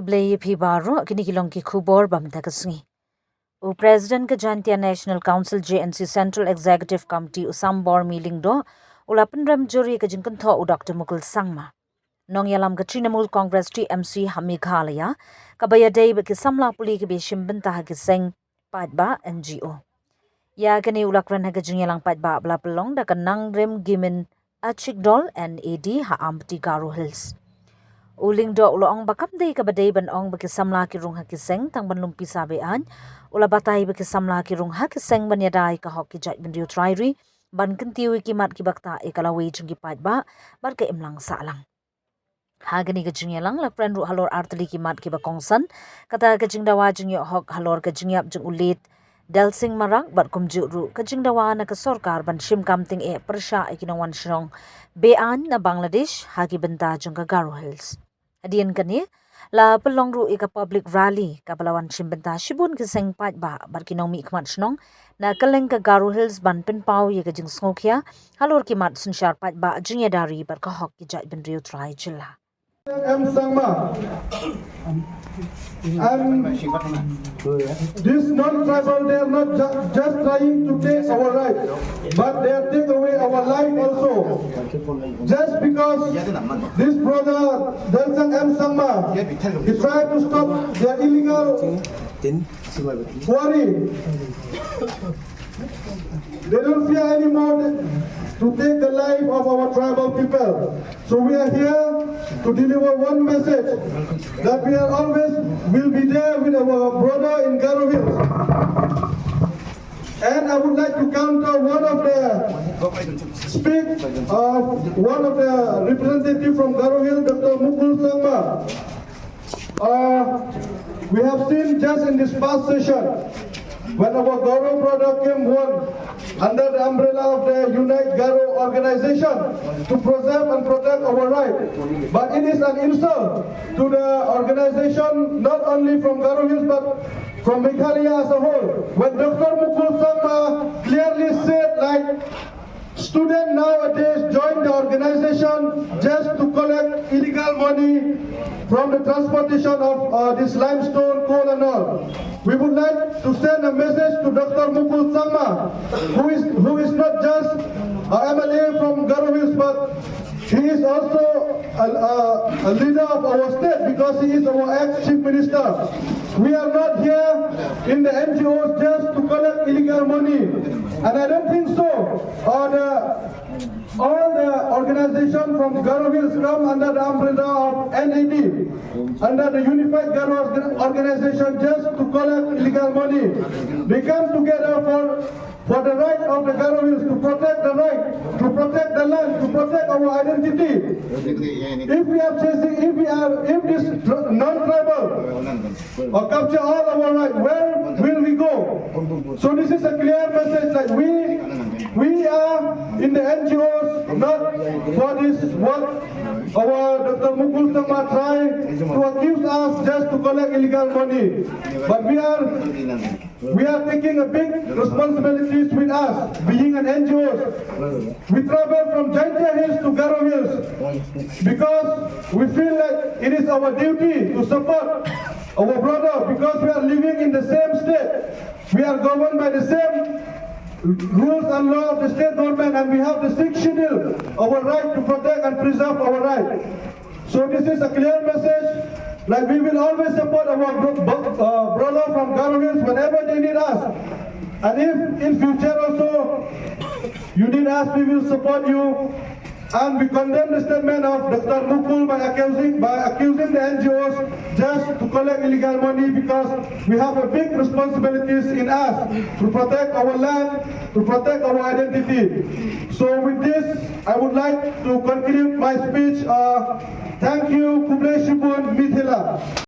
Blay Pibaro, Kinikilonki Kubor Bamtakasni. U President Kajantia National Council JNC Central Executive Committee Usambor Meeting Do, Ulapanram Jury Jingkynthoh U Dr. Mukul Sangma. Nong Yalam Trinamool Congress TMC Hamikhalaya, Kabaya Day Samla Puli Bishimbantaha Seng, Padba NGO. Ya kani ulakran Hagajinyalang Padba Blapalong, da Kanang Rim Gimin Achigdol and AD Ha Ampati Garo Hills. Uling do uloong bakam day kabaday banong Samla ki rung hakiseng tang banlumpi sabian ula batay Samla ki rung hakiseng banyaday kahok ki jat binriyo trairi ban kentiwi ki mat ki bakta ikalawi jung ki padba bar ka imlang salang hagani ka jingya lang lakpren ru halor artli ki mat ki bakongsan kata ka jingdawa jingyo hok halor ka jingyap jung ulit Delsing marak bat kumju ru ka jingdawa na ka sorkar ban shim kamting Pyrshah ikinawan shrong bean na Bangladesh hagi benta jung ka Garo Hills. Adian kani la pelong ru ika public rally kapalawan shimbenta shibun ki Seng Padba barkinong mi ikmat shnong na kaleng ka Garo Hills ban penpau ye ka jing sngokya halor ki mat sunshar Padba jingya dari bar ka hok ki jat binriyo trai chilla. Sangma. And this non-tribal, they are not just trying to take our right, but they are taking away our life also. Just because this brother, Dansang M. Sangma, he tried to stop their illegal quarry. They don't fear anymore to take the life of our tribal people. So we are here to deliver one message, that we are always will be there with our brother in Garo Hills. And I would like to counter one of the representative from Garo Hills, Dr. Mukul Sangma. We have seen just in this past session, when our Garo brother came one under the umbrella of the Unite Garo organization to preserve and protect our right. But it is an insult to the organization, not only from Garo Hills, but from Meghalaya as a whole. When Dr. Mukul Sangma clearly said, like, students nowadays join the organization just to collect illegal money from the transportation of this limestone, coal and all. We would like to send a message to Dr. Mukul Sangma, who is not just a MLA from Garo Hills, but he is also a leader of our state because he is our ex-chief minister. We are not here in the NGOs just to collect illegal money. And I don't think so. All the organizations from Garo Hills come under the umbrella of NAD, under the Unified Garo organization just to collect illegal money. They come together for the right of the Garo Hills, to protect the right, to protect the land, to protect our identity. If this non-tribal capture all our right, where will we go? So this is a clear message that we are in the NGOs, not for this what our Dr. Mukul Sangma tried to accuse us just to collect illegal money. But we are taking a big responsibilities with us, being an NGOs. We travel from Jingkynthoh Hills to Garo Hills because we feel like it is our duty to support our brother, because we are living in the same state. We are governed by the same rules and law of the state government, and we have the 6th schedule, our right to protect and preserve our right. So this is a clear message. Like, we will always support our brother from Garo Hills whenever they need us. And if in future also you need us, we will support you. And we condemn the statement of Dr. Mukul by accusing the NGOs just to collect illegal money, because we have a big responsibilities in us to protect our land, to protect our identity. So with this, I would like to conclude my speech. Thank you, Kublai Shibun Mithila.